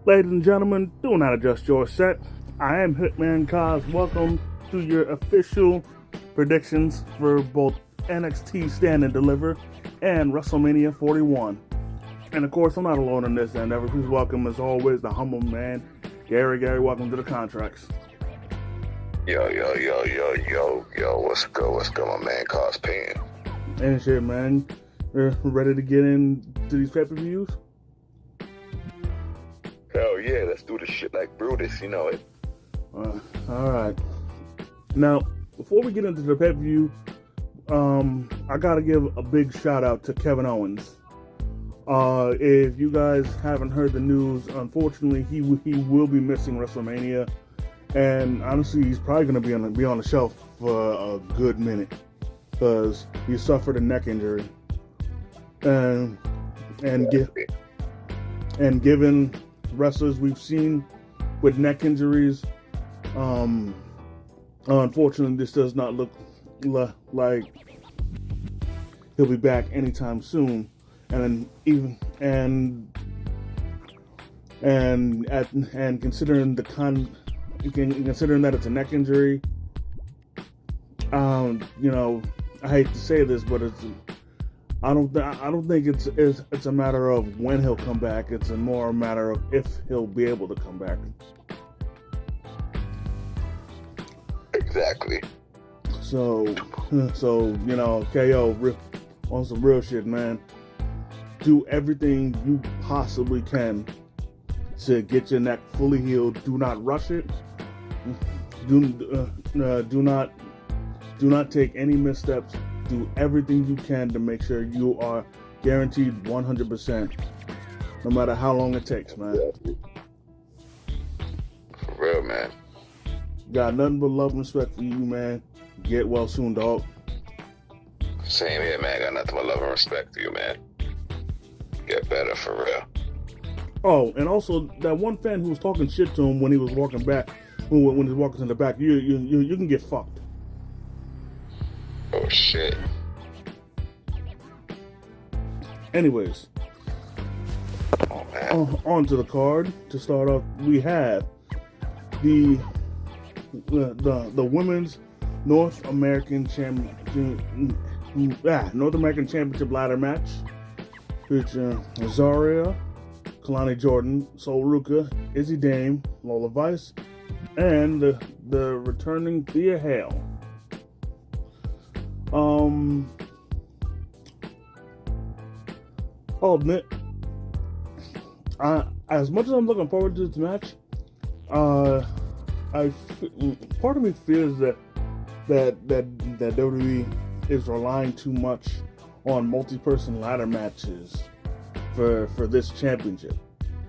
Ladies and gentlemen, do not adjust your set. I am Hitman Cos. Welcome to your official predictions for both NXT Stand and Deliver and WrestleMania 41. And of course, I'm not alone in this endeavor. Please welcome, as always, the humble man, Gary. Gary, welcome to the Contracts. Yo, what's good, my man, Cos Payne? And shit, man. Ready to get into these pay-per-views? Hell yeah, let's do this shit like Brutus, you know it. Alright. Now, before we get into the pay-per-view, I gotta give a big shout out to Kevin Owens. If you guys haven't heard the news, unfortunately, he will be missing WrestleMania, and honestly, he's probably gonna be on the shelf for a good minute because he suffered a neck injury, and given wrestlers we've seen with neck injuries, unfortunately, this does not look like he'll be back anytime soon. And considering considering that it's a neck injury, I hate to say this, but I don't think it's a matter of when he'll come back. It's more a matter of if he'll be able to come back. Exactly. So KO on some real shit, man. Do everything you possibly can to get your neck fully healed. Do not rush it. Do not take any missteps. Do everything you can to make sure you are guaranteed 100%, no matter how long it takes, man. For real, man. Got nothing but love and respect for you, man. Get well soon, dog. Same here, man. Got nothing but love and respect for you, man. Get better, for real. Oh, and also that one fan who was talking shit to him when he was walking back, when he was walking in the back, you can get fucked. Oh shit. Anyways, on to the card. To start off, we have the women's North American Championship ladder match, featuring Zarya, Kalani Jordan, Sol Ruka, Izzy Dame, Lola Vice, and the returning Thea Hale. I'll admit, as much as I'm looking forward to this match, part of me fears that WWE is relying too much on multi-person ladder matches for this championship.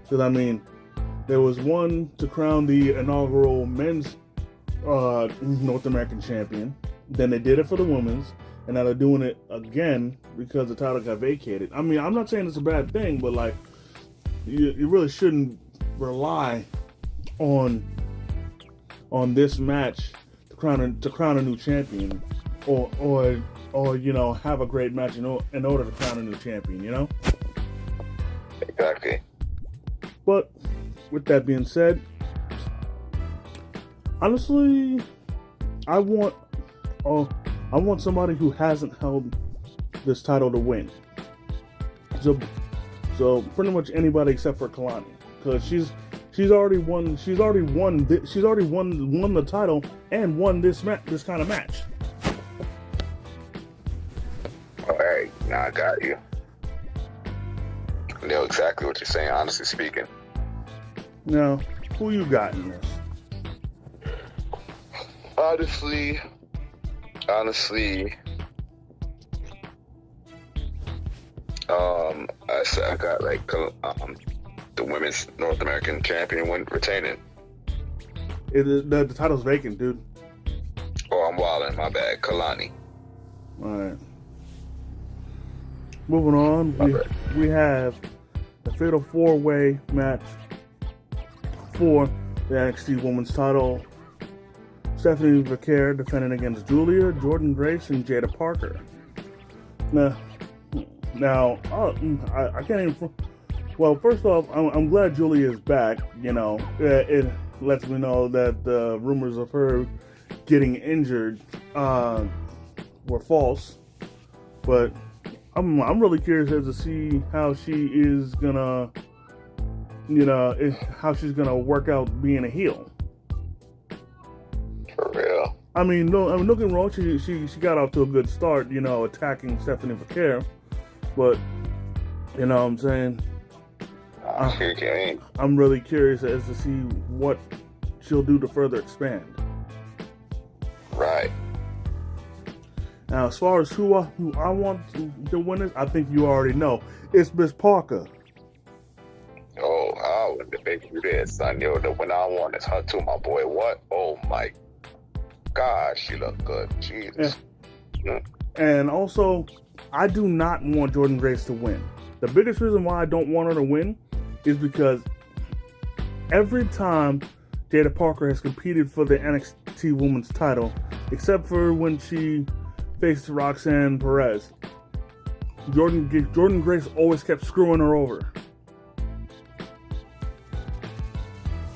Because I mean, there was one to crown the inaugural men's North American champion. Then they did it for the women's, and now they're doing it again because the title got vacated. I mean, I'm not saying it's a bad thing, but like, you really shouldn't rely on this match to crown a new champion, or have a great match in order to crown a new champion. Exactly. But with that being said, honestly, I want somebody who hasn't held this title to win. So pretty much anybody except for Kalani, because she's already won the title and won this kind of match. All right, now I got you. I know exactly what you're saying, honestly speaking. Now, who you got in this? Honestly, I got like the women's North American champion retaining. The title's vacant, dude. Oh, I'm wilding. My bad. Kalani. All right. Moving on, we have the fatal 4-way match for the NXT Women's title. Stephanie Vaquer defending against Julia, Jordan Grace, and Jada Parker. Now, I can't even. Well, first off, I'm glad Julie is back. You know, it lets me know that the rumors of her getting injured were false. But I'm really curious as to see how she is gonna, how she's gonna work out being a heel. For real. Don't get me wrong. She got off to a good start, attacking Stephanie Vaquer. But you know what I'm saying. I'm really curious as to see what she'll do to further expand. Right. Now, as far as who I want to win this, I think you already know. It's Miss Parker. Oh, I wouldn't debate you there, son. Yo, the winner I want is her too, my boy. What? Oh my God, she looked good. Jesus. Yeah. And also, I do not want Jordynne Grace to win. The biggest reason why I don't want her to win is because every time Jada Parker has competed for the NXT Women's title, except for when she faced Roxanne Perez, Jordynne Grace always kept screwing her over.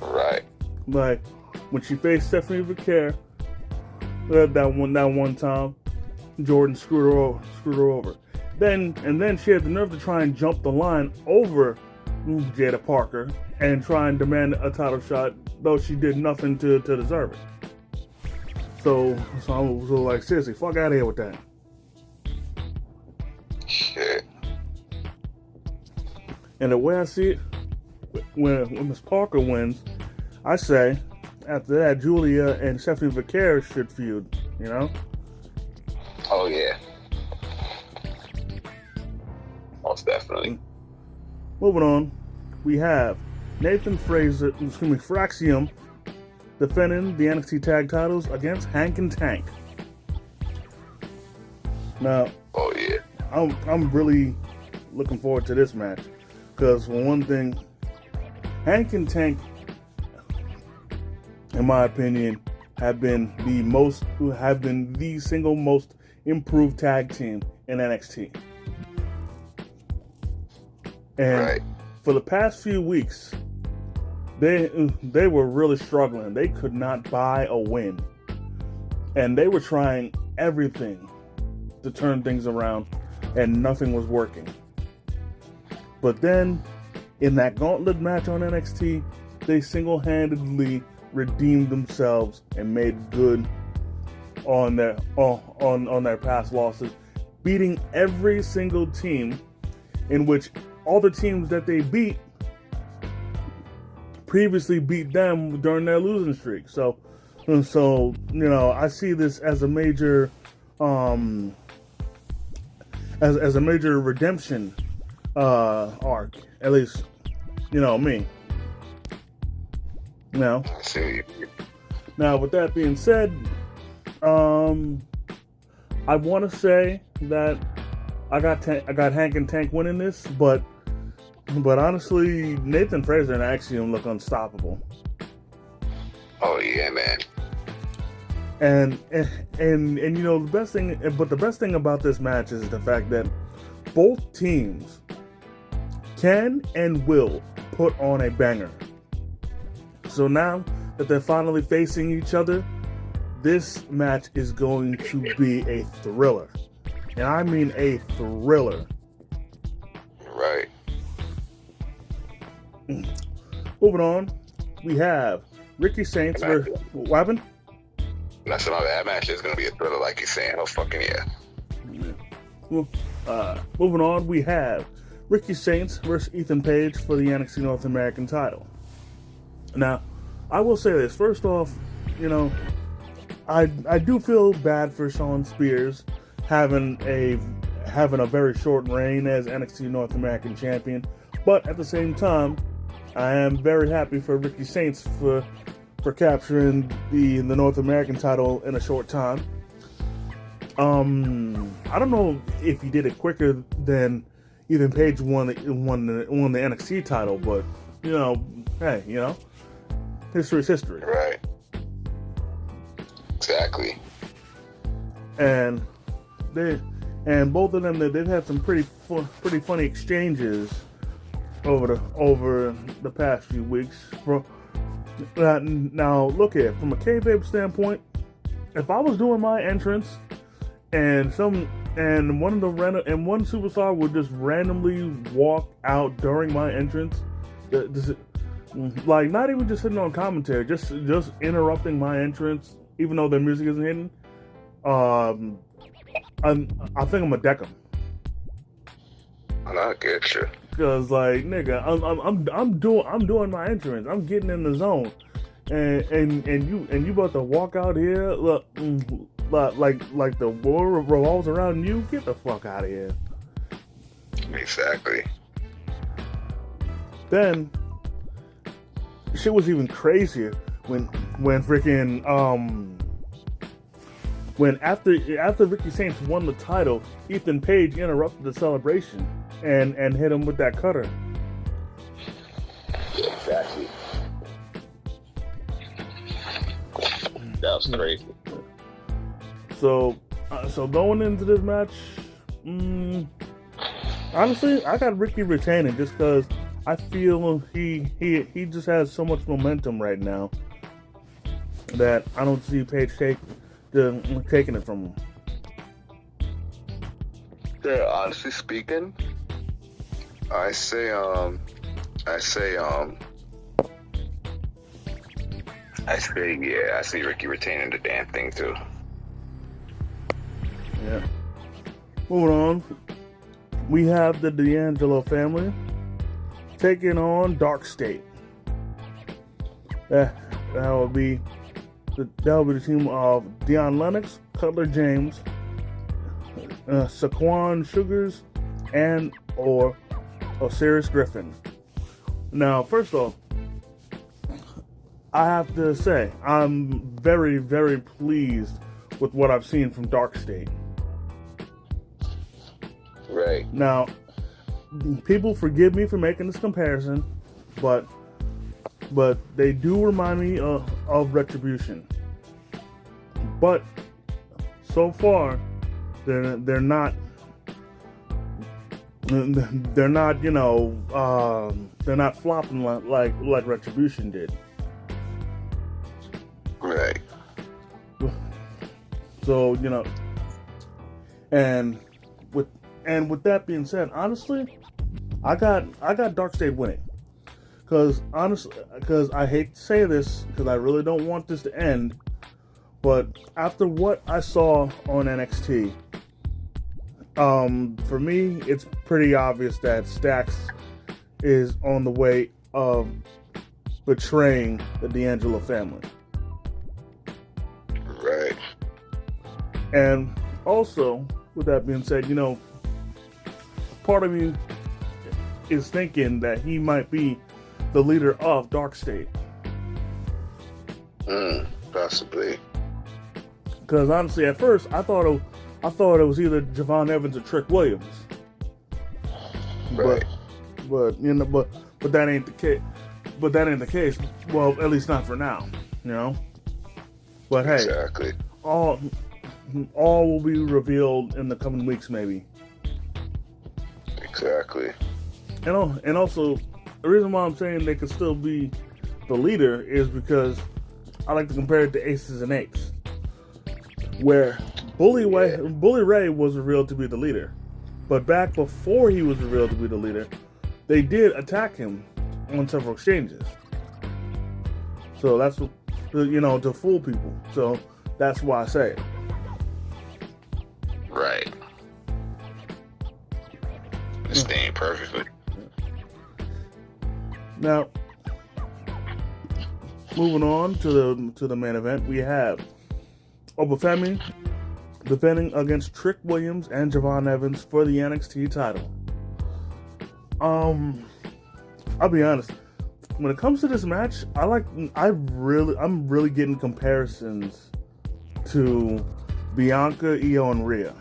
Right. Like when she faced Stephanie Vaquer, that one time, Jordan screwed her over. Then she had the nerve to try and jump the line over Jada Parker and try and demand a title shot, though she did nothing to deserve it. So I was like, seriously, fuck out of here with that. Shit. And the way I see it, when Miss Parker wins, I say after that, Julia and Stephanie Vaquer should feud. Oh yeah. Most definitely. Moving on, we have Fraxium defending the NXT Tag Titles against Hank and Tank. Now, oh yeah, I'm really looking forward to this match because for one thing, Hank and Tank, in my opinion, have been the single most improved tag team in NXT. And right. For the past few weeks, they were really struggling. They could not buy a win. And they were trying everything to turn things around, and nothing was working. But then, in that gauntlet match on NXT, they single-handedly redeemed themselves and made good on their past losses, beating every single team, in which all the teams that they beat previously beat them during their losing streak. So I see this as a major as a major redemption arc, at least me. Now, with that being said, I want to say that I got Hank and Tank winning this, but honestly, Nathan Frazer and Axiom look unstoppable. Oh yeah, man. And the best thing about this match is the fact that both teams can and will put on a banger. So now that they're finally facing each other, this match is going to be a thriller. And I mean a thriller. Right. Moving on, we have Ricky Saints versus... What happened? That's another. That match is going to be a thriller, like you're saying. Oh, fucking yeah. Moving on, we have Ricky Saints versus Ethan Page for the NXT North American title. Now, I will say this. First off, I do feel bad for Shawn Spears having a very short reign as NXT North American champion, but at the same time, I am very happy for Ricky Saints for capturing the North American title in a short time. I don't know if he did it quicker than Ethan Page won the NXT title, but hey, history is history. Right. Exactly. And both of them, they've had some pretty funny exchanges over the past few weeks. Now look here, from a kayfabe standpoint, if I was doing my entrance and one superstar would just randomly walk out during my entrance, like not even just sitting on commentary, just interrupting my entrance, even though their music isn't hitting, I think I'm gonna deck them. I get you. Cause like nigga, I'm doing my entrance. I'm getting in the zone, and you about to walk out here, look, like the world revolves around you. Get the fuck out of here. Exactly. Then shit was even crazier when freaking when after Ricky Saints won the title, Ethan Page interrupted the celebration and hit him with that cutter. Exactly. That was crazy. So going into this match, honestly, I got Ricky retaining just because I feel he just has so much momentum right now that I don't see Page taking it from him. Yeah, honestly speaking, I say yeah, I see Ricky retaining the damn thing too. Yeah. Moving on, we have the D'Angelo family taking on Dark State. That would be the team of Deion Lennox, Cutler James, Saquon Sugars, and or Osiris Griffin. Now, first off, I have to say I'm very, very pleased with what I've seen from Dark State. Right. Now, people forgive me for making this comparison, but they do remind me of Retribution. But so far, they're not they're not flopping like Retribution did. Right. So and with that being said, honestly, I got Dark State winning. Because I hate to say this, because I really don't want this to end, but after what I saw on NXT, for me, it's pretty obvious that Stax is on the way of betraying the D'Angelo family. Right. And also, with that being said, part of me is thinking that he might be the leader of Dark State. Possibly. Because honestly, at first, I thought it was either Javon Evans or Trick Williams. Right. But that ain't the case. But that ain't the case. Well, at least not for now. But hey, exactly. All will be revealed in the coming weeks, maybe. Exactly. And also, the reason why I'm saying they could still be the leader is because I like to compare it to Aces and Eights, where Bully Ray was revealed to be the leader, but back before he was revealed to be the leader, they did attack him on several exchanges. So that's to fool people. So that's why I say it. Right. Staying perfectly. Now, moving on to the main event, we have Obafemi defending against Trick Williams and Javon Evans for the NXT title. I'll be honest. When it comes to this match, I'm really getting comparisons to Bianca, Io, and Rhea.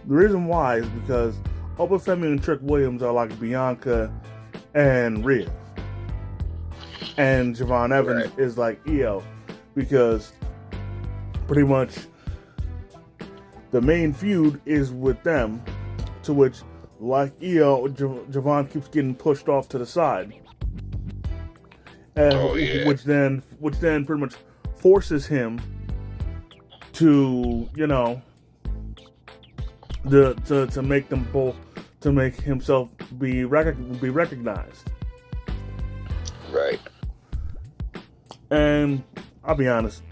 The reason why is because Obafemi and Trick Williams are like Bianca and Rhea, and Javon Evans is like Io, because pretty much the main feud is with them, to which like Io, Javon keeps getting pushed off to the side, which then pretty much forces him to, you know, to make them both, to make himself be recognized. Right. And I'll be honest,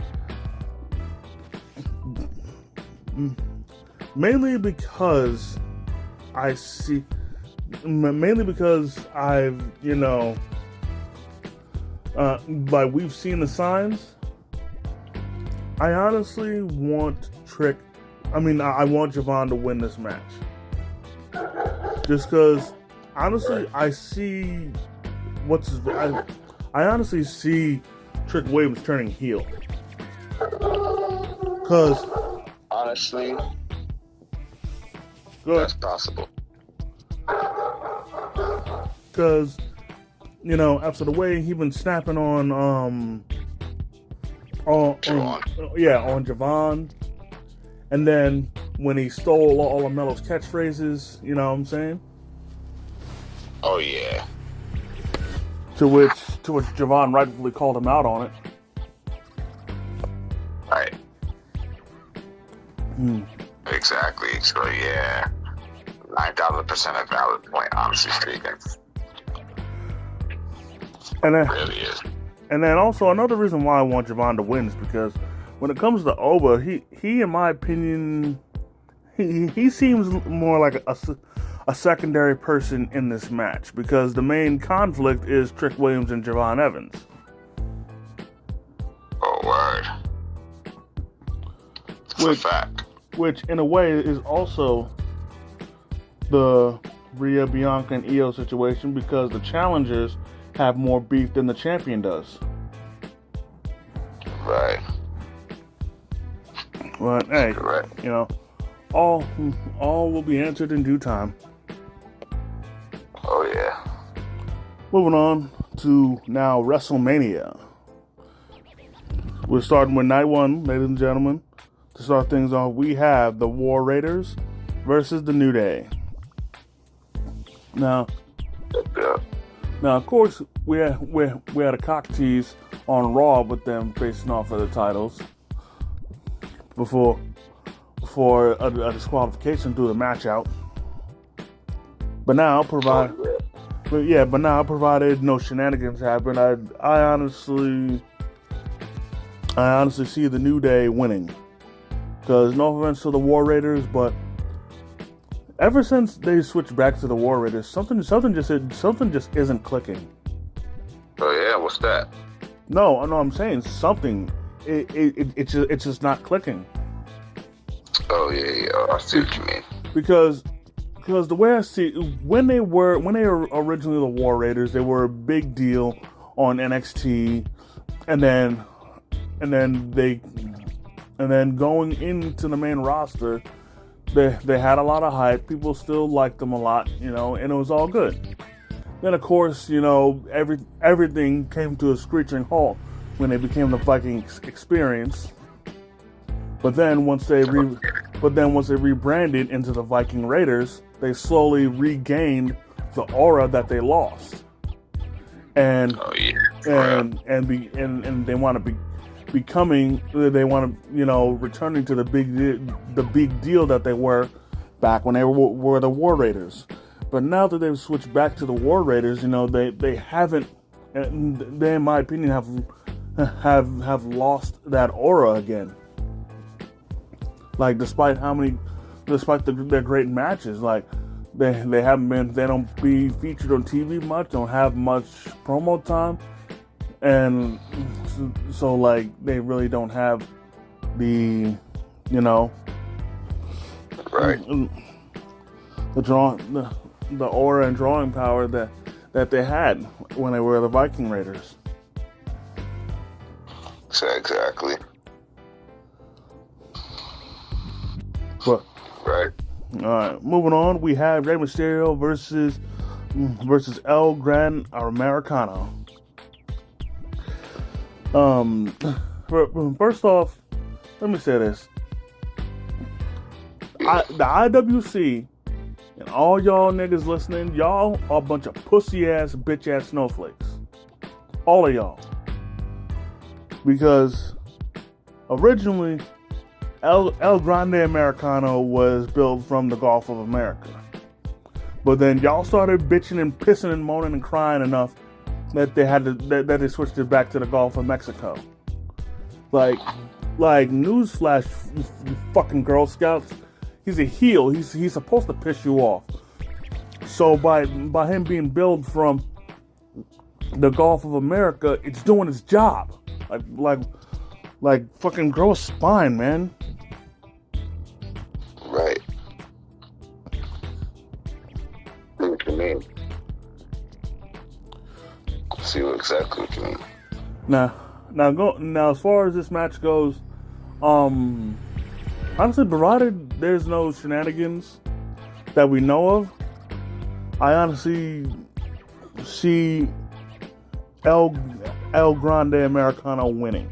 mainly because I've, you know, like we've seen the signs. I honestly want I want Javon to win this match. Just because, honestly, I honestly see Trick Williams turning heel. Because, honestly, that's possible. Because, you know, after the way he been snapping on Javon, and then when he stole all of Melo's catchphrases, you know what I'm saying? Oh yeah. To which Javon rightfully called him out on it. Right. Exactly. So yeah, 9,000% a valid point, honestly speaking. And then, really is. And then also another reason why I want Javon to win is because when it comes to Oba, he in my opinion, he seems more like a secondary person in this match, because the main conflict is Trick Williams and Javon Evans. Oh, word. It's a fact. Which, in a way, is also the Rhea, Bianca, and Io situation, because the challengers have more beef than the champion does. Right. But hey, you know, all will be answered in due time. Oh yeah. Moving on to now WrestleMania. We're starting with night one, ladies and gentlemen. To start things off, we have the War Raiders versus the New Day. Now, of course, we had a cock tease on Raw with them facing off for the titles before a disqualification through the match out. But now, provided no shenanigans happen, I honestly see the New Day winning. Because no offense to the War Raiders, but ever since they switched back to the War Raiders, something just isn't clicking. Oh yeah, what's that? No, I'm saying something. It's just not clicking. Oh yeah, I see what you mean. Because the way I see it, when they were originally the War Raiders, they were a big deal on NXT, and then going into the main roster, they had a lot of hype. People still liked them a lot, you know, and it was all good. Then of course, you know, everything came to a screeching halt when they became the Viking Experience. But then once they rebranded into the Viking Raiders, they slowly regained the aura that they lost. And they want to be becoming, they want to, you know, returning to the big deal that they were back when they were the War Raiders. But now that they've switched back to the War Raiders, you know, they haven't, they in my opinion have lost that aura again. Like despite their great matches, like they don't be featured on TV much, don't have much promo time. And so, like, they really don't have the, you know, right, the aura and drawing power that they had when they were the Viking Raiders. Exactly. But right. All right, moving on. We have Rey Mysterio versus El Gran Americano. First off, let me say this. The IWC And all y'all niggas listening, y'all are a bunch of pussy-ass, bitch-ass snowflakes. All of y'all. Because originally, El Grande Americano was built from the Gulf of America. But then y'all started bitching and pissing and moaning and crying enough that that they switched it back to the Gulf of Mexico. Like newsflash, you fucking Girl Scouts. He's a heel. He's supposed to piss you off. So by him being built from the Gulf of America, it's doing its job. Like fucking grow a spine, man. Right. What you mean? See exactly what you mean. Now as far as this match goes, honestly, provided there's no shenanigans that we know of, I honestly see El Grande Americano winning.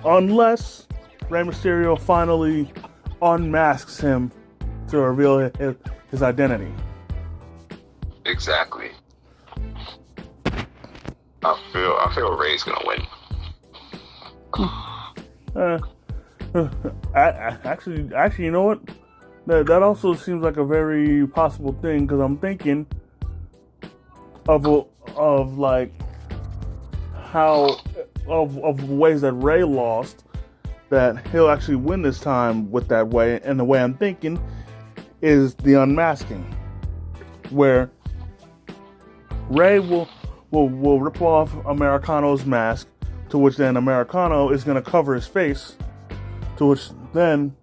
Unless Rey Mysterio finally unmasks him to reveal his identity. Exactly. I feel Rey's gonna win. Actually, you know what? That also seems like a very possible thing, because I'm thinking of like how of ways that Rey lost, that he'll actually win this time with that way. And the way I'm thinking is the unmasking, where Rey will rip off Americano's mask, to which then Americano is going to cover his face, to which then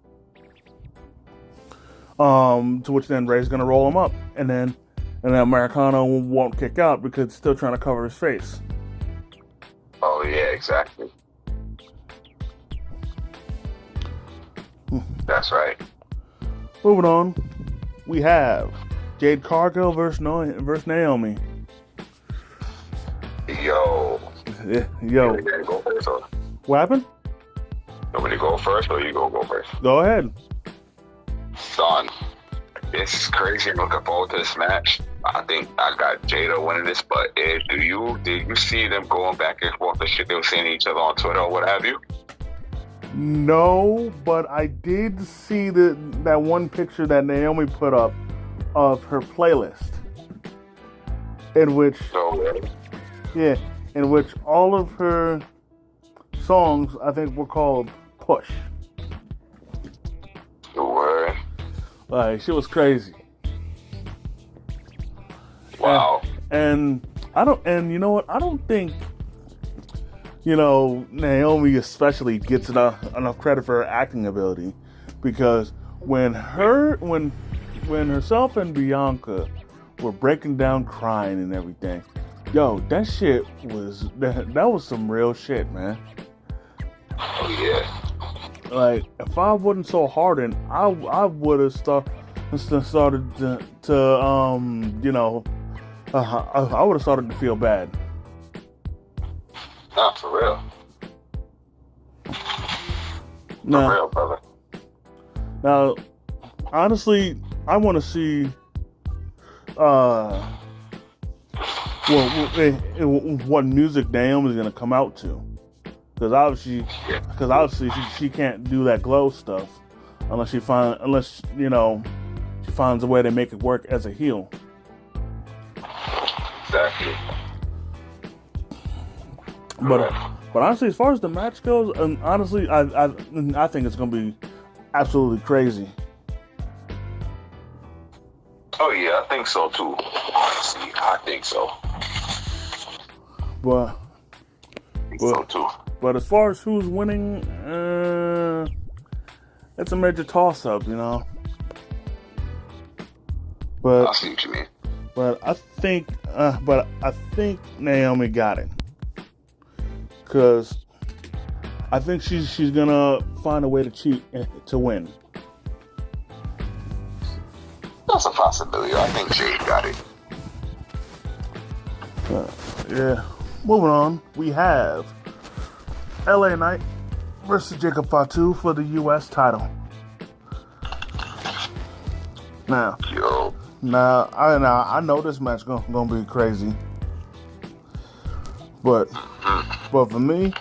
Rey's going to roll him up, and then Americano won't kick out because it's still trying to cover his face. Oh yeah, exactly. That's right. Moving on, we have Jade Cargill versus Naomi. Yo. Yo. You go first, or? What happened? Nobody go first, or you go first? Go ahead. Son, this is crazy. I'm looking forward to this match. I think I got Jada winning this, but did you see them going back and forth the shit they were saying to each other on Twitter or what have you? No, but I did see that one picture that Naomi put up of her playlist, in which in which all of her songs, I think, were called Push. The word. Like, shit was crazy. Wow. And you know what? I don't think, Naomi especially gets enough credit for her acting ability, because when herself and Bianca were breaking down crying and everything, yo, that shit was that was some real shit, man. Oh yeah. Like, if I wasn't so hardened, I would have started to I would have started to feel bad. Not for real. Now, for real, brother. Now, honestly, I want to see what music Naomi's gonna come out to, because obviously she can't do that glow stuff unless she finds a way to make it work as a heel. Exactly. But honestly, as far as the match goes, honestly, I think it's gonna be absolutely crazy. Oh yeah, I think so too. Honestly, I think so. But so too. But as far as who's winning, it's a major toss-up, But I see what you mean. But I think Naomi got it, because I think she's gonna find a way to cheat to win. That's a possibility. I think Jade got it. Yeah. Moving on, we have LA Knight versus Jacob Fatu for the U.S. title. Now, Yo. I know this match gonna be crazy, but for me,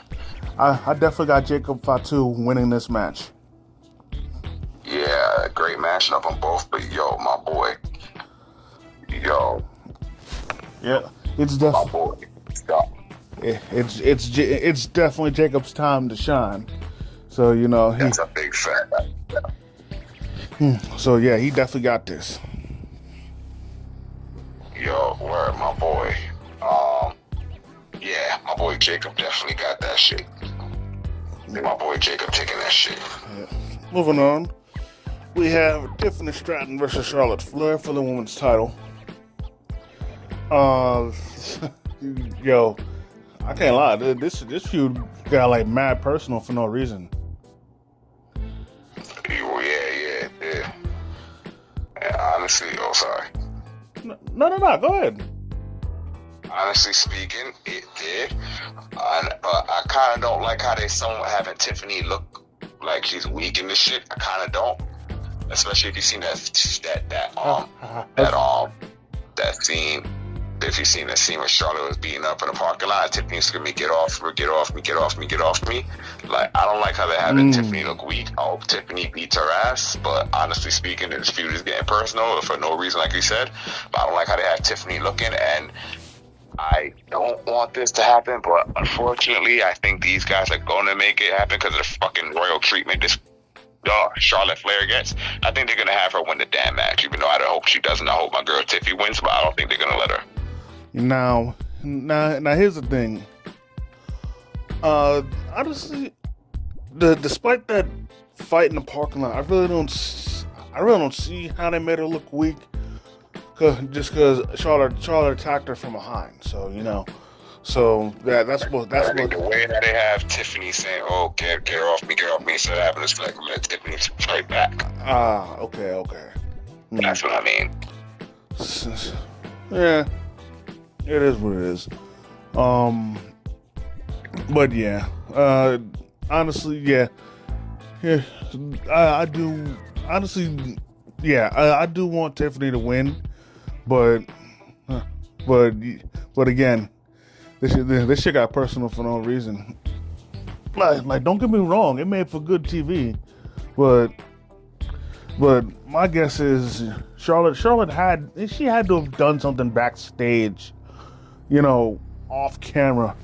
I definitely got Jacob Fatu winning this match. Yeah, great matching up on both, but yo, my boy. Yo. Yeah, it's My boy. Stop. it's definitely Jacob's time to shine. So That's a big fact. so yeah, he definitely got this. Yo, word, my boy. Yeah, my boy Jacob definitely got that shit. My boy Jacob taking that shit. Yeah. Moving on, we have Tiffany Stratton versus Charlotte Flair for the women's title. Yo, I can't lie. This feud got like mad personal for no reason. Yeah. And honestly, sorry. No. Go ahead. Honestly speaking, it did. I kind of don't like how they somewhat having Tiffany look like she's weak in this shit. I kind of don't, especially if you've seen that scene. If you've seen that scene where Charlotte was beating up in the parking lot, Tiffany's screaming, "Get off me! Get off me! Get off me! Get off me!" Like, I don't like how they're having Tiffany look weak. I hope Tiffany beats her ass. But honestly speaking, this feud is getting personal for no reason, like you said. But I don't like how they have Tiffany looking, and I don't want this to happen. But unfortunately, I think these guys are going to make it happen because of the fucking royal treatment this Charlotte Flair gets. I think they're going to have her win the damn match, even though I hope she doesn't. I hope my girl Tiffy wins, but I don't think they're going to let her. Now, here's the thing. Honestly, despite that fight in the parking lot, I really don't see how they made her look weak. Just because Charlotte attacked her from behind, so that's what. I think the way that they have Tiffany saying, "Oh, get off me," instead of having this like let Tiffany fight back. Okay. That's what I mean. Yeah. It is what it is. But yeah, honestly, yeah. I do. Honestly, yeah, I do want Tiffany to win, but again, this shit got personal for no reason. Like, don't get me wrong, it made for good TV, but my guess is Charlotte had to have done something backstage, off camera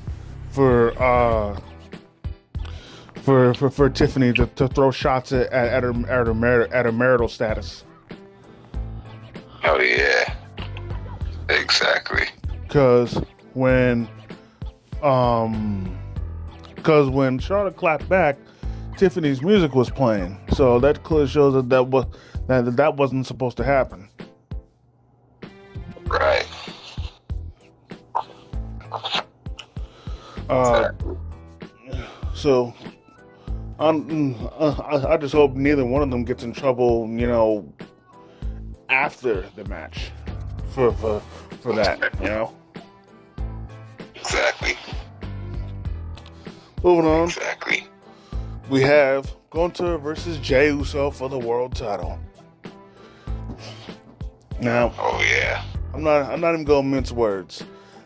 for Tiffany to throw shots at her marital status. Oh yeah, exactly. Because when Charlotte clapped back, Tiffany's music was playing, so that clearly shows that wasn't supposed to happen. Right. So I just hope neither one of them gets in trouble, after the match for that, Exactly. Moving on. Exactly. We have Gunther versus Jey Uso for the world title. Now, oh yeah, I'm not even gonna mince words.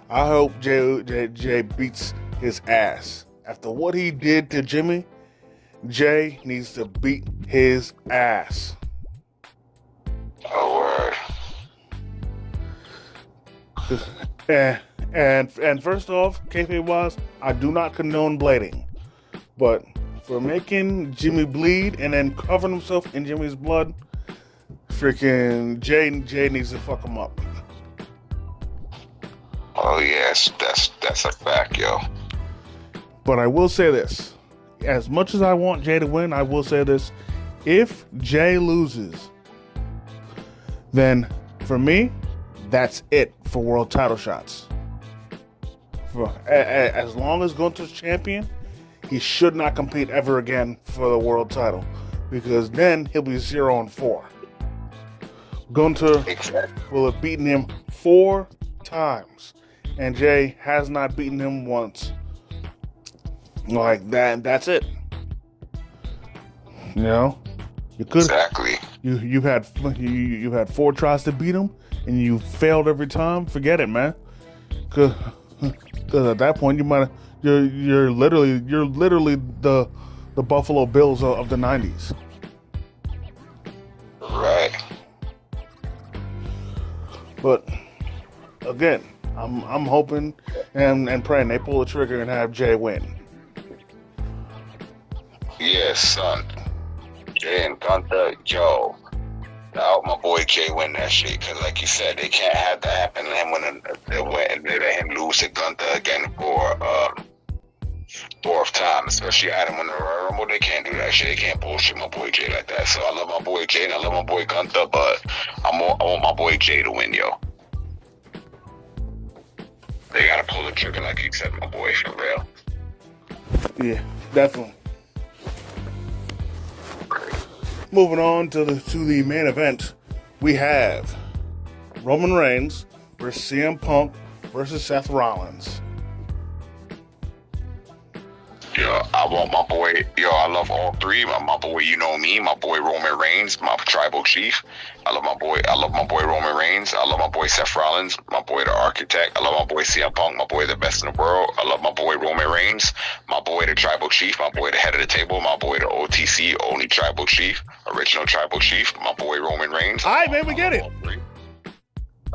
I hope Jey beats his ass. After what he did to Jimmy, Jey needs to beat his ass. Oh word. And first off, kayfabe wise, I do not condone blading, but for making Jimmy bleed and then covering himself in Jimmy's blood, freaking Jey needs to fuck him up. Oh yes, that's a fact, yo. But I will say this: as much as I want Jey to win, I will say this: if Jey loses, then for me, that's it for world title shots. As long as Gunther's champion, he should not compete ever again for the world title, because then he'll be 0-4. Gunther will have beaten him 4 times, and Jey has not beaten him once. Like that, that's it. You could you've had 4 tries to beat him and you failed every time. Forget it, man. Cause at that point you're literally the Buffalo Bills of the '90s. Right. But again, I'm hoping and praying they pull the trigger and have Jay win. Yeah, son. Jay and Gunther, yo. I hope my boy Jay win that shit, because like you said, they can't have that happen to him when they let him lose to Gunther again for 4th time, especially Adam in the Royal Rumble. They can't do that shit. They can't bullshit my boy Jay like that. So I love my boy Jay and I love my boy Gunther, but I want my boy Jay to win, yo. They gotta pull the trigger like you said, my boy, for real. Yeah, definitely. Moving on to the main event, we have Roman Reigns versus CM Punk versus Seth Rollins. Yo, I want my boy. Yo, I love all 3. My boy, you know me. My boy Roman Reigns, my tribal chief. I love my boy Roman Reigns. I love my boy Seth Rollins, my boy the Architect. I love my boy CM Punk, my boy the best in the world. I love my boy Roman Reigns, my boy the tribal chief, my boy the head of the table, my boy the OTC only tribal chief, original tribal chief. My boy Roman Reigns. All right, man, we get it.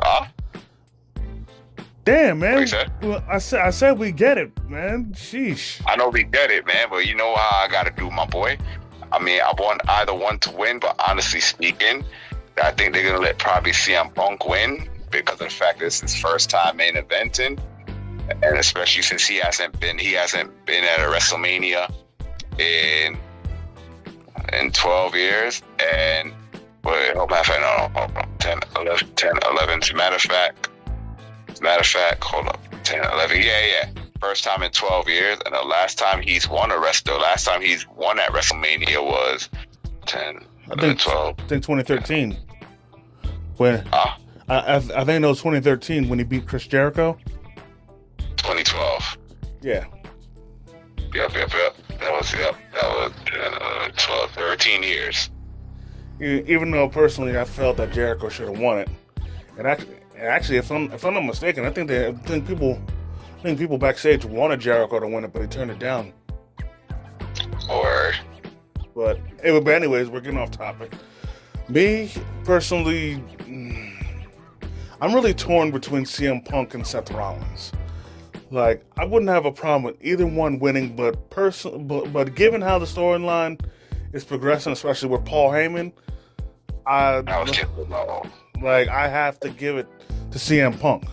Huh? Damn, man. What you said? Well, I said we get it, man. Sheesh. I know we get it, man, but you know how I gotta do, my boy. I mean, I want either one to win, but honestly speaking, I think they're gonna let probably CM Punk win because of the fact that it's his first time main eventing, and especially since he hasn't been at a WrestleMania in 12 years. And wait, no, 10, 11. As a matter of fact, hold up, 10, 11. Yeah. First time in 12 years, and the last time he's won at WrestleMania was 10, 11, 12. I think 2013. When I think it was 2013 when he beat Chris Jericho. 2012. Yeah. Yep. That was 12, 13 years. Even though personally I felt that Jericho should have won it, and actually, if I'm not mistaken, I think people backstage wanted Jericho to win it, but he turned it down. Or, but anyways, we're getting off topic. Me personally, I'm really torn between CM Punk and Seth Rollins. Like, I wouldn't have a problem with either one winning, but given how the storyline is progressing, especially with Paul Heyman, I have to give it to CM Punk.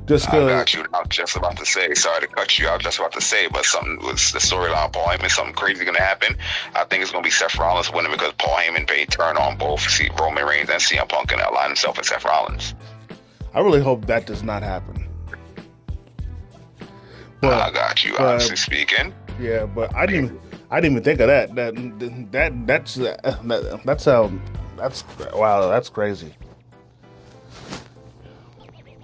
Just I got you. I was just about to say, sorry to cut you. I was just about to say, but something was the storyline of Paul Heyman, something crazy going to happen. I think it's going to be Seth Rollins winning because Paul Heyman paid turn on both Roman Reigns and CM Punk and align himself with Seth Rollins. I really hope that does not happen. But, I got you, honestly speaking. Yeah, but I didn't even think of that. That's crazy.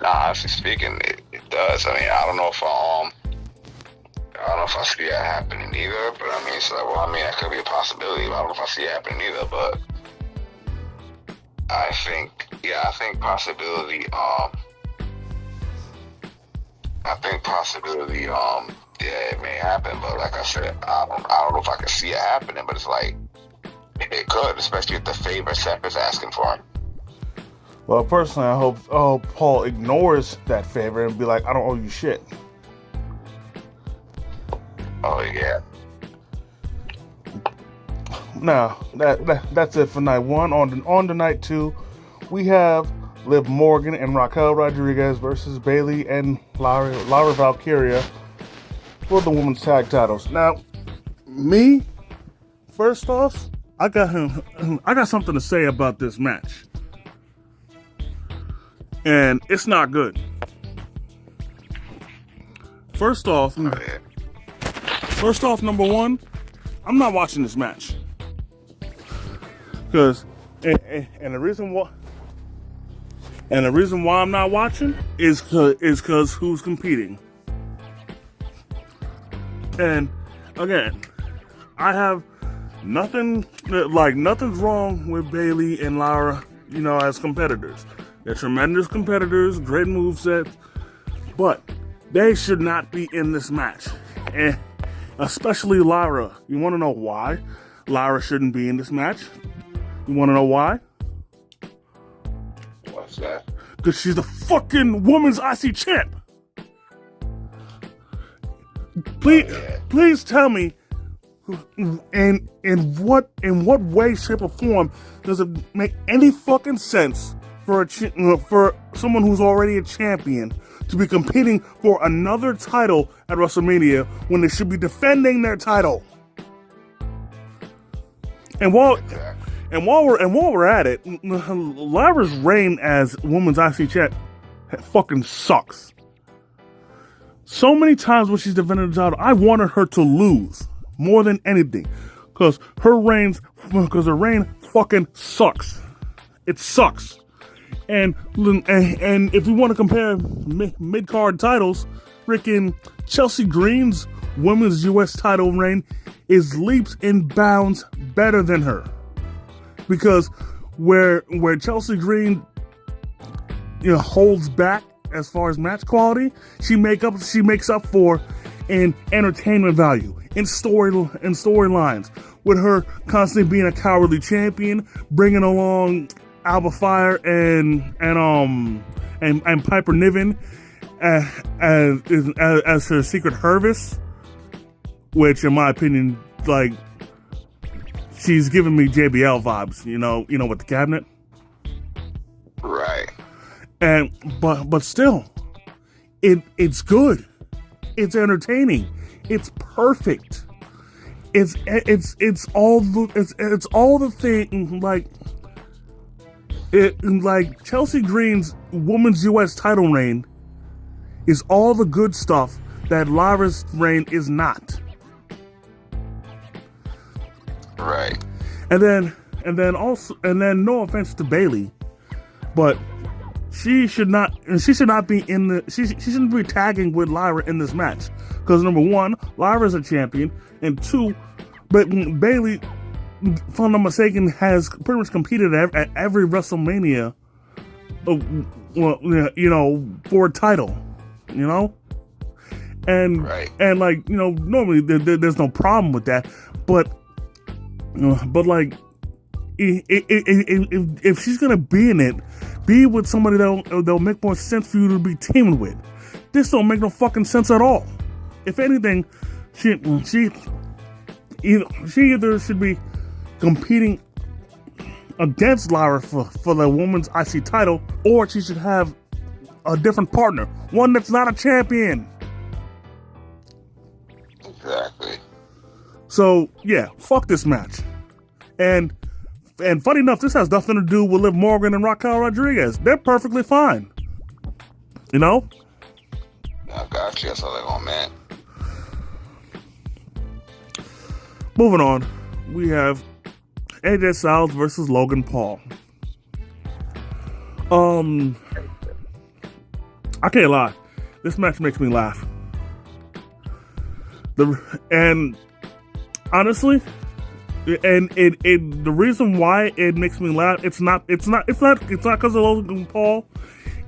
Nah, honestly speaking, it does. I mean, I don't know if I see it happening either. But I mean, it's like, well, I mean, that could be a possibility. But I don't know if I see it happening either. But I think possibility. Yeah, it may happen. But like I said, I don't know if I can see it happening. But it's like it could, especially if the favor Seth is asking for him. Well, personally, I hope Paul ignores that favor and be like, I don't owe you shit. Oh, yeah. Now, that's it for night one. On to night two, we have Liv Morgan and Raquel Rodriguez versus Bayley and Lara Valkyria for the women's tag titles. Now, me, first off, I got something to say about this match. And it's not good. First off, number one, I'm not watching this match. And the reason why I'm not watching is because who's competing. And again, I have nothing's wrong with Bayley and Lara, as competitors. They're tremendous competitors, great movesets, but they should not be in this match. And especially Lara. You want to know why Lara shouldn't be in this match? You want to know why? What's that? Because she's the fucking women's IC champ. Please tell me, in what way, shape, or form does it make any fucking sense for someone who's already a champion to be competing for another title at WrestleMania when they should be defending their title? And while we're at it, Lara's reign as women's IC champ fucking sucks. So many times when she's defended the title, I wanted her to lose more than anything, because her reign fucking sucks. It sucks. And if we want to compare mid-card titles, freaking Chelsea Green's women's U.S. title reign is leaps and bounds better than her. Because where Chelsea Green holds back as far as match quality, she makes up for in entertainment value, in storylines, with her constantly being a cowardly champion, bringing along Alba Fire and Piper Niven as her secret Hervis, which in my opinion, like, she's giving me JBL vibes, with the cabinet. Right. But still, it's good. It's entertaining. It's perfect. It's all the thing, like Chelsea Green's women's U.S. title reign is all the good stuff that Lara's reign is not. Right. And then no offense to Bayley, but she shouldn't be tagging with Lara in this match, because number one, Lara's a champion, and two, but Bayley, if I'm not mistaken, has pretty much competed at every WrestleMania, for a title, and right. And normally there's no problem with that, but like, if she's gonna be in it, be with somebody that'll make more sense for you to be teaming with. This don't make no fucking sense at all. If anything, she either should be competing against Lara for the women's IC title, or she should have a different partner, one that's not a champion. Exactly. So yeah, fuck this match. And funny enough, this has nothing to do with Liv Morgan and Raquel Rodriguez. They're perfectly fine. I got you. That's all they're going, man. Moving on, we have AJ Styles versus Logan Paul. I can't lie, this match makes me laugh. And honestly, the reason why it makes me laugh, it's not because of Logan Paul,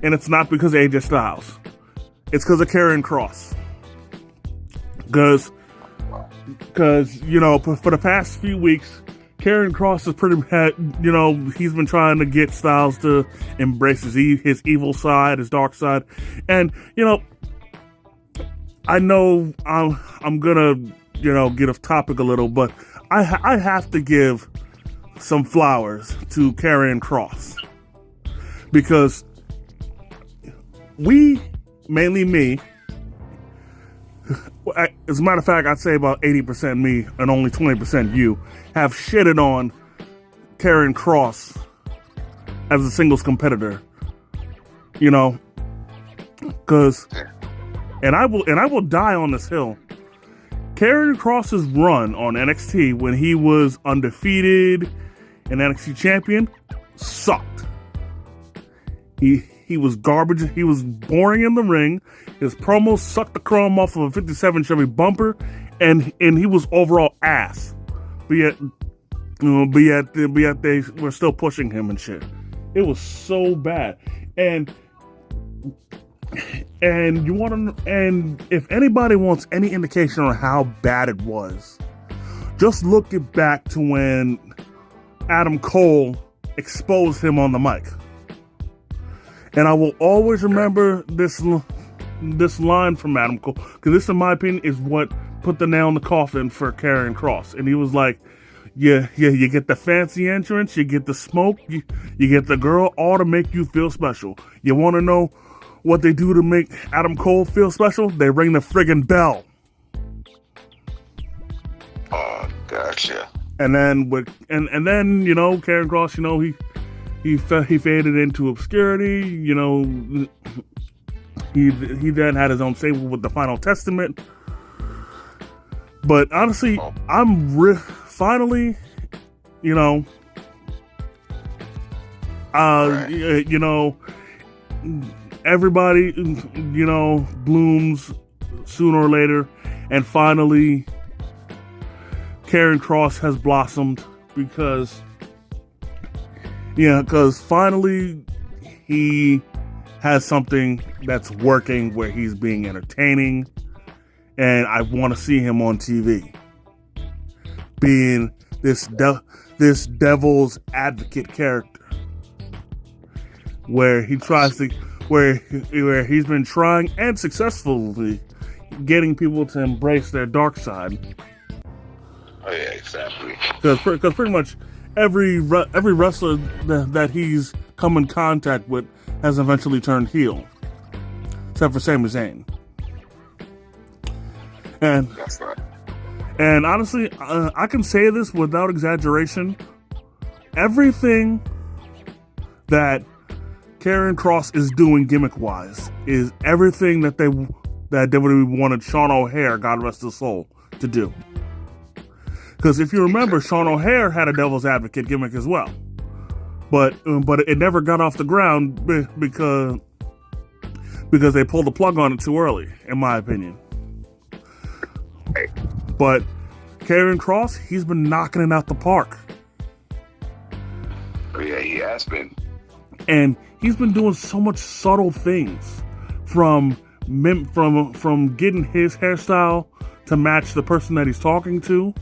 and it's not because of AJ Styles. It's because of Karrion Kross. Because for the past few weeks, Karrion Kross has he's been trying to get Styles to embrace his evil side, his dark side, and I know I'm gonna get off topic a little, but I have to give some flowers to Karrion Kross, because mainly me, as a matter of fact, I'd say about 80% me and only 20% you, have shitted on Karrion Kross as a singles competitor, because, and I will die on this hill. Karrion Kross's run on NXT when he was undefeated and NXT champion sucked. He was garbage. He was boring in the ring. His promos sucked the chrome off of a 57 Chevy bumper, and he was overall ass. But yet, But yet they were still pushing him and shit. It was so bad. And you want to, and if anybody wants any indication on how bad it was, just look it back to when Adam Cole exposed him on the mic. And I will always remember this line from Adam Cole, because this, in my opinion, is what put the nail in the coffin for Karrion Kross. And he was like, you get the fancy entrance, you get the smoke, you get the girl, all to make you feel special. You want to know what they do to make Adam Cole feel special? They ring the friggin' bell. Oh, gotcha. And then Karrion Kross, he faded into obscurity. He then had his own stable with the Final Testament. But honestly, I'm finally, everybody, blooms sooner or later, and finally, Karrion Kross has blossomed because finally he has something that's working where he's being entertaining, and I want to see him on TV being this devil's advocate character, where he tries to, where he's been trying and successfully getting people to embrace their dark side. Oh yeah, exactly. Because pretty much every wrestler that he's come in contact with has eventually turned heel, except for Sami Zayn. And that's right. And honestly, I can say this without exaggeration. Everything that Karrion Kross is doing gimmick-wise is everything that WWE wanted Sean O'Haire, God rest his soul, to do. Because if you remember, Sean O'Haire had a Devil's Advocate gimmick as well, but it never got off the ground because they pulled the plug on it too early, in my opinion. But Karrion Kross, he's been knocking it out the park. Oh yeah, he has been. And he's been doing so much subtle things, from getting his hairstyle to match the person that he's talking to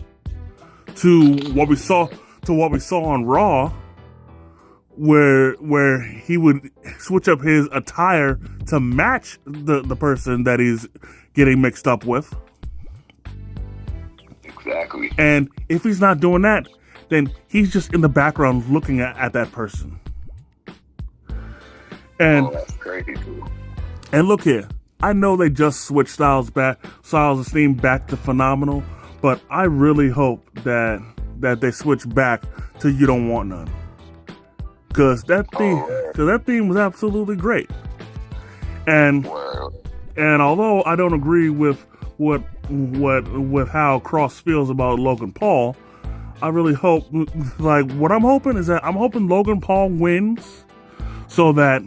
what we saw on Raw, where he would switch up his attire to match the person that he's getting mixed up with. Exactly. And if he's not doing that, then he's just in the background looking at that person. And that's crazy too. And look here, I know they just switched Styles of Steam back to Phenomenal, but I really hope that they switch back to You Don't Want None, because that theme was absolutely great. And although I don't agree with what how Kross feels about Logan Paul, I really hope, what I'm hoping is that I'm hoping Logan Paul wins, so that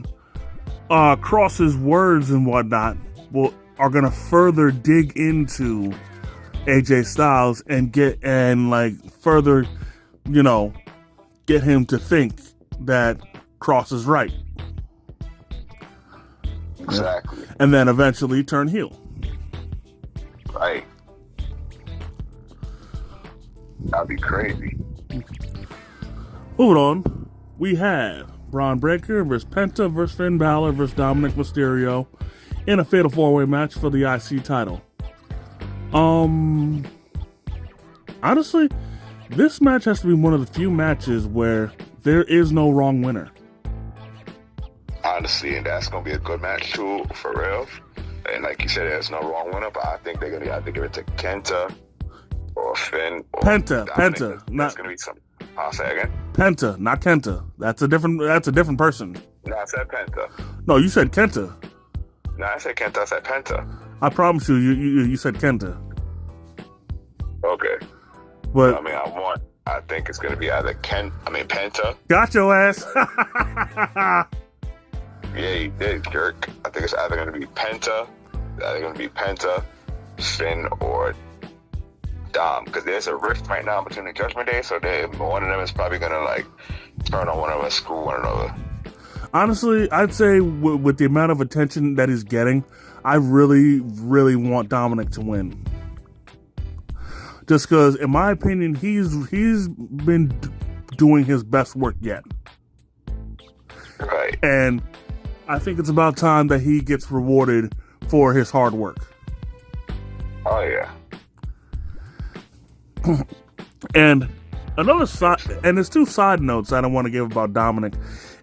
Kross's words and whatnot are gonna further dig into AJ Styles and further, get him to think that Kross is right. Exactly. And then eventually turn heel. Right. That'd be crazy. Moving on, we have Braun Breaker versus Penta versus Finn Balor versus Dominic Mysterio in a fatal 4-way match for the IC title. Honestly, this match has to be one of the few matches where there is no wrong winner. Honestly, and that's gonna be a good match too, for real. And like you said, there's no wrong winner, but I think they're gonna have to give it to Kenta or Finn or Penta. That's gonna be some. I'll say again. Penta, not Kenta. That's a different person. No, I said Penta. No, you said Kenta. No, I said Kenta. I said Penta. I promise you said Kenta. Okay. But I think it's gonna be either Penta. Got your ass. Yeah, you did, jerk. I think it's either gonna be Penta, Finn, or Dom, because there's a rift right now between the Judgment Day, so one of them is probably gonna like turn on one of us, screw one another. Honestly, I'd say with the amount of attention that he's getting, I really, really want Dominic to win. Just because, in my opinion, he's been doing his best work yet. Right. And I think it's about time that he gets rewarded for his hard work. Oh, yeah. And another side, and there's two side notes I don't want to give about Dominic.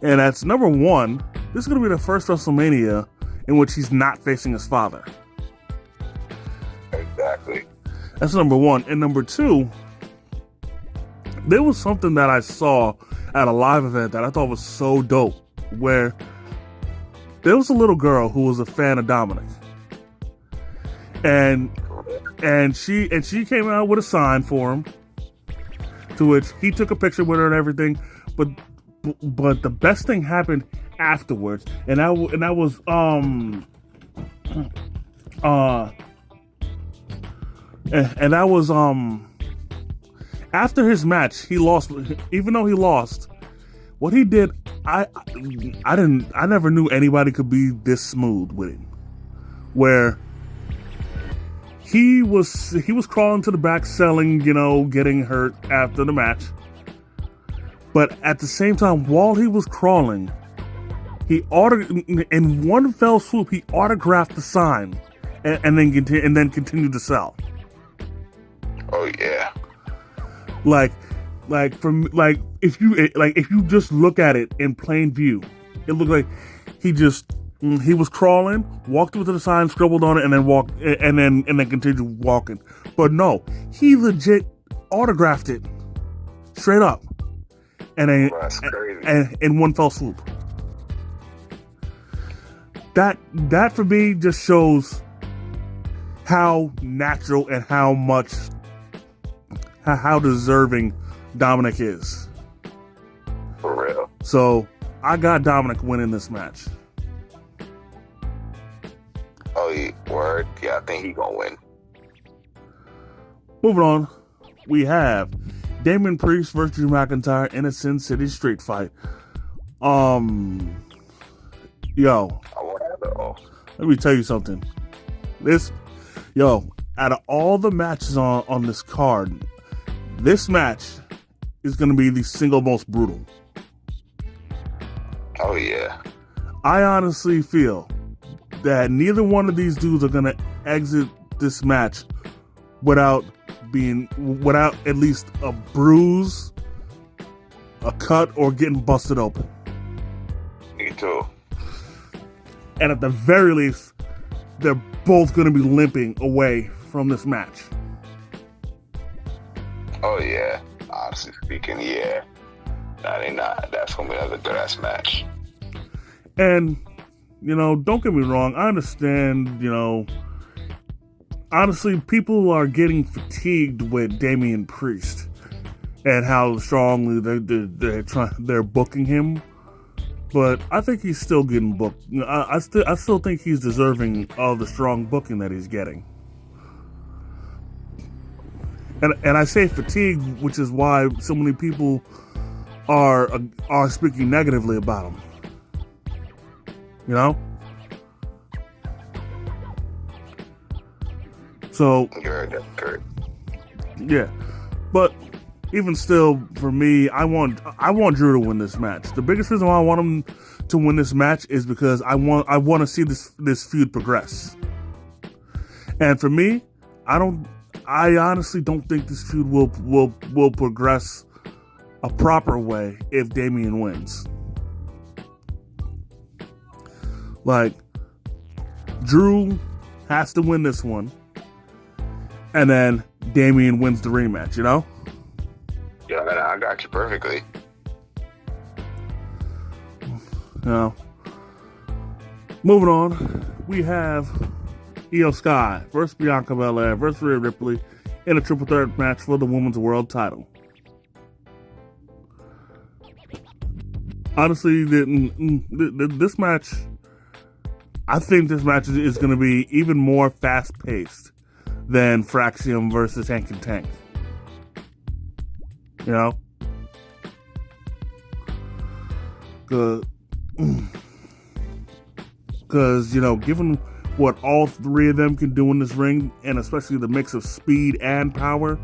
And that's number one, this is going to be the first WrestleMania in which he's not facing his father. Exactly. That's number one. And number two, there was something that I saw at a live event that I thought was so dope, where there was a little girl who was a fan of Dominic. And she came out with a sign for him, to which he took a picture with her and everything. But the best thing happened afterwards, and that was after his match, he lost. Even though he lost, what he did, I never knew anybody could be this smooth with it. Where he was crawling to the back, selling, getting hurt after the match. But at the same time, while he was crawling, in one fell swoop, he autographed the sign, and then continued to sell. Oh yeah. If you just look at it in plain view, it looked like he was crawling, walked over to the sign, scribbled on it, and then walked, and then continued walking. But no, he legit autographed it straight up, and in one fell swoop. That for me just shows how natural and how deserving Dominic is. For real. So I got Dominic winning this match. Oh, word. Yeah, I think he gonna win. Moving on, we have Damian Priest versus Drew McIntyre in a Sin City street fight. Yo, let me tell you something. Out of all the matches on this card, this match is going to be the single most brutal. Oh, yeah. I honestly feel that neither one of these dudes are going to exit this match without at least a bruise, a cut, or getting busted open. Me too. And at the very least, they're both going to be limping away from this match. Oh, yeah. Honestly speaking, yeah. That's going to be another good-ass match. And, don't get me wrong. I understand, honestly, people are getting fatigued with Damian Priest and how strongly they're booking him. But I think he's still getting booked. I still think he's deserving of the strong booking that he's getting. And I say fatigued, which is why so many people are speaking negatively about him. So yeah, but even still, for me, I want Drew to win this match. The biggest reason why I want him to win this match is because I want to see this feud progress. And for me, I honestly don't think this feud will progress a proper way if Damian wins. Drew has to win this one, and then Damian wins the rematch, Yeah, I got you perfectly. Now, moving on, we have Io Sky versus Bianca Belair versus Rhea Ripley in a triple threat match for the Women's World Title. Honestly, this match, I think this match is going to be even more fast-paced than Fraxium versus Hank and Tank. You know? Because, you know, given what all three of them can do in this ring, and especially the mix of speed and power,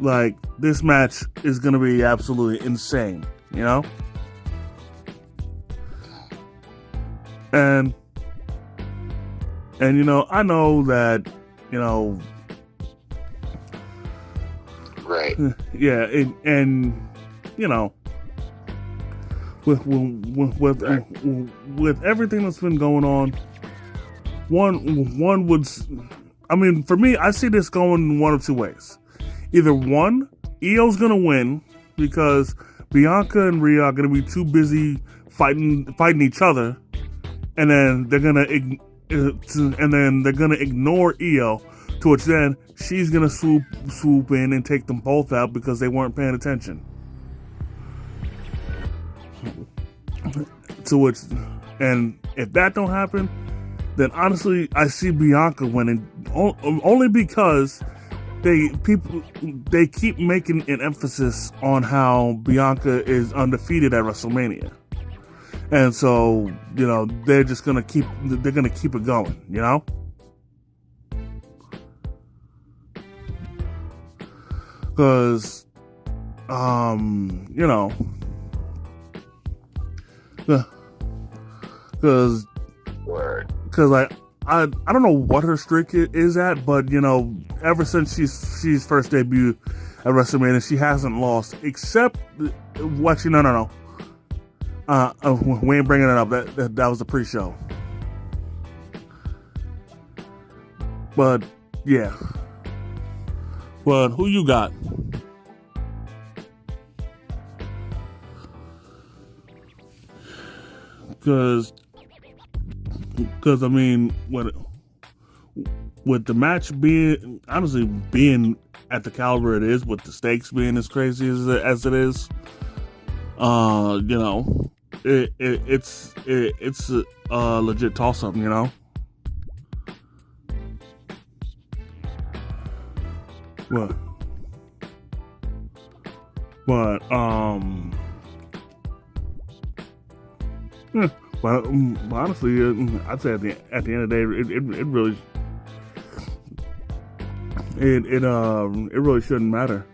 like, this match is going to be absolutely insane, you know? And, you know, I know that, you know... Right. Yeah, and you know, with everything that's been going on, one would, I mean, for me, I see this going one of two ways. Either one, Io's gonna win because Bianca and Rhea are gonna be too busy fighting each other, and then they're gonna ignore Io. To which then she's gonna swoop in and take them both out because they weren't paying attention. To which, and if that don't happen, then honestly I see Bianca winning only because they keep making an emphasis on how Bianca is undefeated at WrestleMania, and so, you know, they're gonna keep it going, you know. Because, you know, because like, I don't know what her streak is at, but, you know, ever since she's first debuted at WrestleMania, she hasn't lost, except, well, actually, no. We ain't bringing it up. That was the pre-show. But, yeah. But who you got? Because I mean, with the match being, honestly, being at the caliber it is, with the stakes being as crazy as it is, you know, it's a legit toss up, you know. But honestly, I'd say at the end of the day, it really shouldn't matter.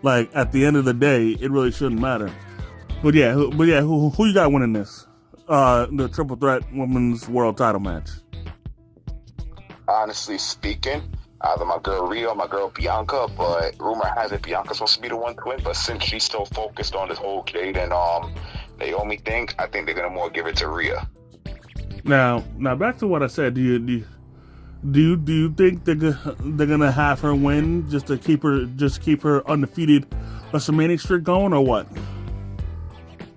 Like at the end of the day, it really shouldn't matter. But yeah, who you got winning this? The triple threat women's world title match. Honestly speaking, either my girl Rhea or my girl Bianca, but rumor has it Bianca's supposed to be the one to win, but since she's still focused on this whole Jade and Naomi thing, I think they're gonna more give it to Rhea. Now back to what I said. Do you think they're gonna have her win just to keep her undefeated WrestleMania streak going, or what?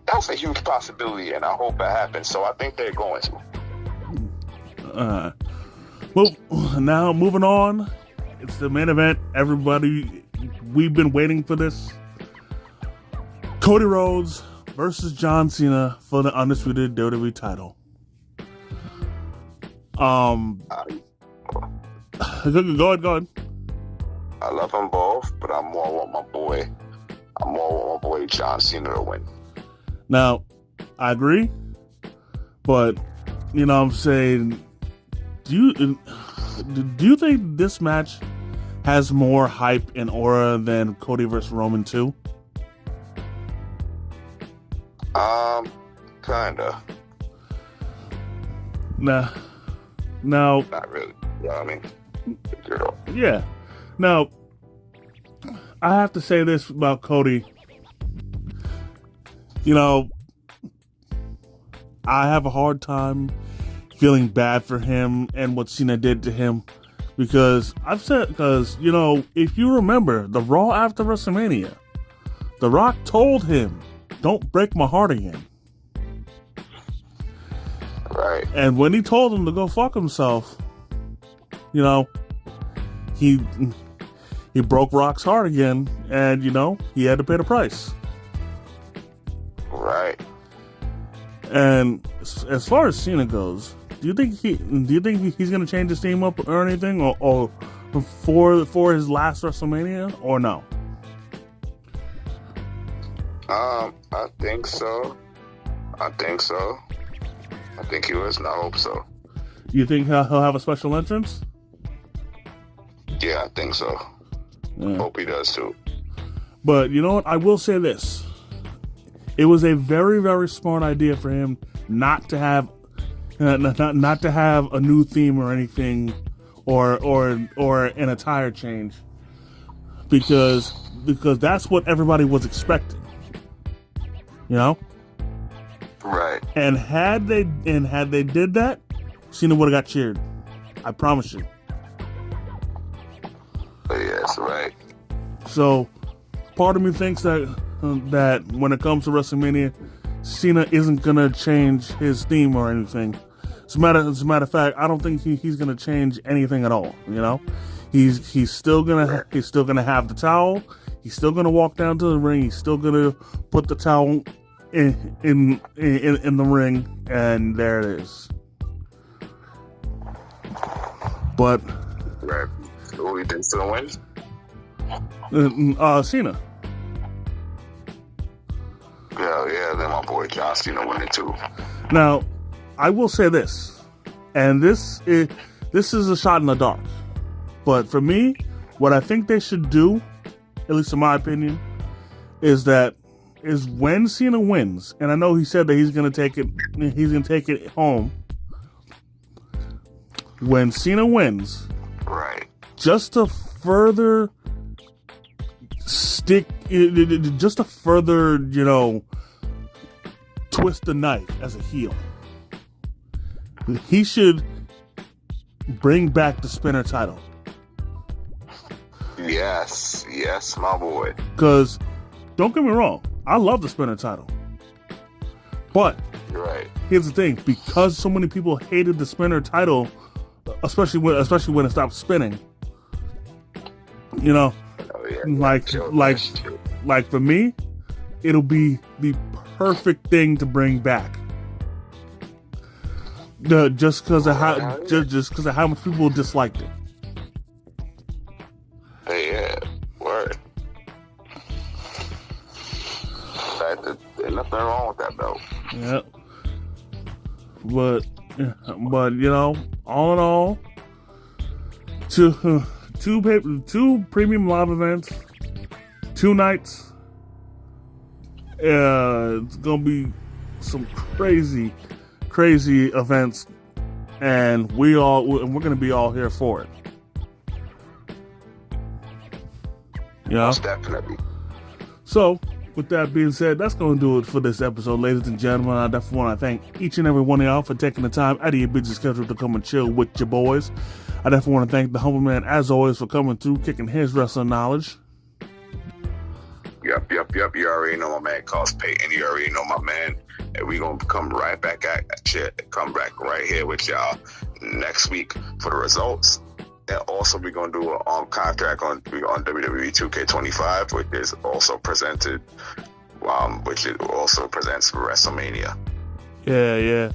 That's a huge possibility, and I hope that happens. So I think they're going to. Well, now moving on, it's the main event. Everybody, we've been waiting for this. Cody Rhodes versus John Cena for the undisputed WWE title. Go ahead. I love them both, but I more want my boy John Cena to win. Now, I agree, but you know what I'm saying, do you think this match has more hype and aura than Cody versus Roman 2? Kinda. No. Not really. You know what I mean? Yeah. Now, I have to say this about Cody. You know, I have a hard time feeling bad for him and what Cena did to him, because you know, if you remember the Raw after WrestleMania, The Rock told him, "Don't break my heart again." Right. And when he told him to go fuck himself, you know, he broke Rock's heart again, and you know, he had to pay the price. And as far as Cena goes, do you think he's going to change his team up or anything, or for his last WrestleMania, or no? I think so. I think he was, and I hope so. You think he'll have a special entrance? Yeah, I think so. Yeah. Hope he does too. But you know what? I will say this. It was a very, very smart idea for him not to have not to have a new theme or anything, or an attire change, because that's what everybody was expecting. You know? Right. And had they did that, Cena would have got cheered. I promise you. Yes, right. So, part of me thinks that when it comes to WrestleMania, Cena isn't gonna change his theme or anything. As a matter of fact, I don't think he's gonna change anything at all. You know, he's still gonna have the towel. He's still gonna walk down to the ring. He's still gonna put the towel in the ring, and there it is. But right. Who you think still wins? Cena. Yeah, then my boy John Cena winning too. Now, I will say this, and this is a shot in the dark, but for me, what I think they should do, at least in my opinion, is when Cena wins, and I know he said that he's gonna take it home. When Cena wins, right, just to further, twist the knife as a heel, he should bring back the spinner title. Yes, my boy. Because, don't get me wrong, I love the spinner title. But, right, here's the thing, because so many people hated the spinner title, especially when it stopped spinning, you know, like for me, it'll be the perfect thing to bring back. Just because of how much people disliked it. Yeah, word. There's nothing wrong with that though. Yeah. But you know, all in all, two premium live events, 2 nights. It's gonna be some crazy events, and we're gonna be all here for it. You know? Most definitely. So, with that being said, that's going to do it for this episode, ladies and gentlemen. I definitely want to thank each and every one of y'all for taking the time out of your busy schedule to come and chill with your boys. I definitely want to thank the Humble Man, as always, for coming through, kicking his wrestling knowledge. Yep. You already know my man calls Peyton. You already know my man. And we going to come right back at you. Come back right here with y'all next week for the results. And also, we're going to do a contract on WWE 2K25, which is also presented, which it also presents WrestleMania. Yeah.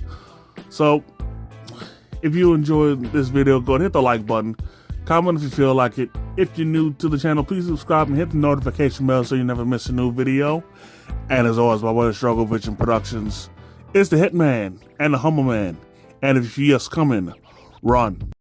So, if you enjoyed this video, go ahead and hit the like button. Comment if you feel like it. If you're new to the channel, please subscribe and hit the notification bell so you never miss a new video. And as always, my boy Struggle Vision Productions is the Hitman and the Humble Man. And if you see us coming, run.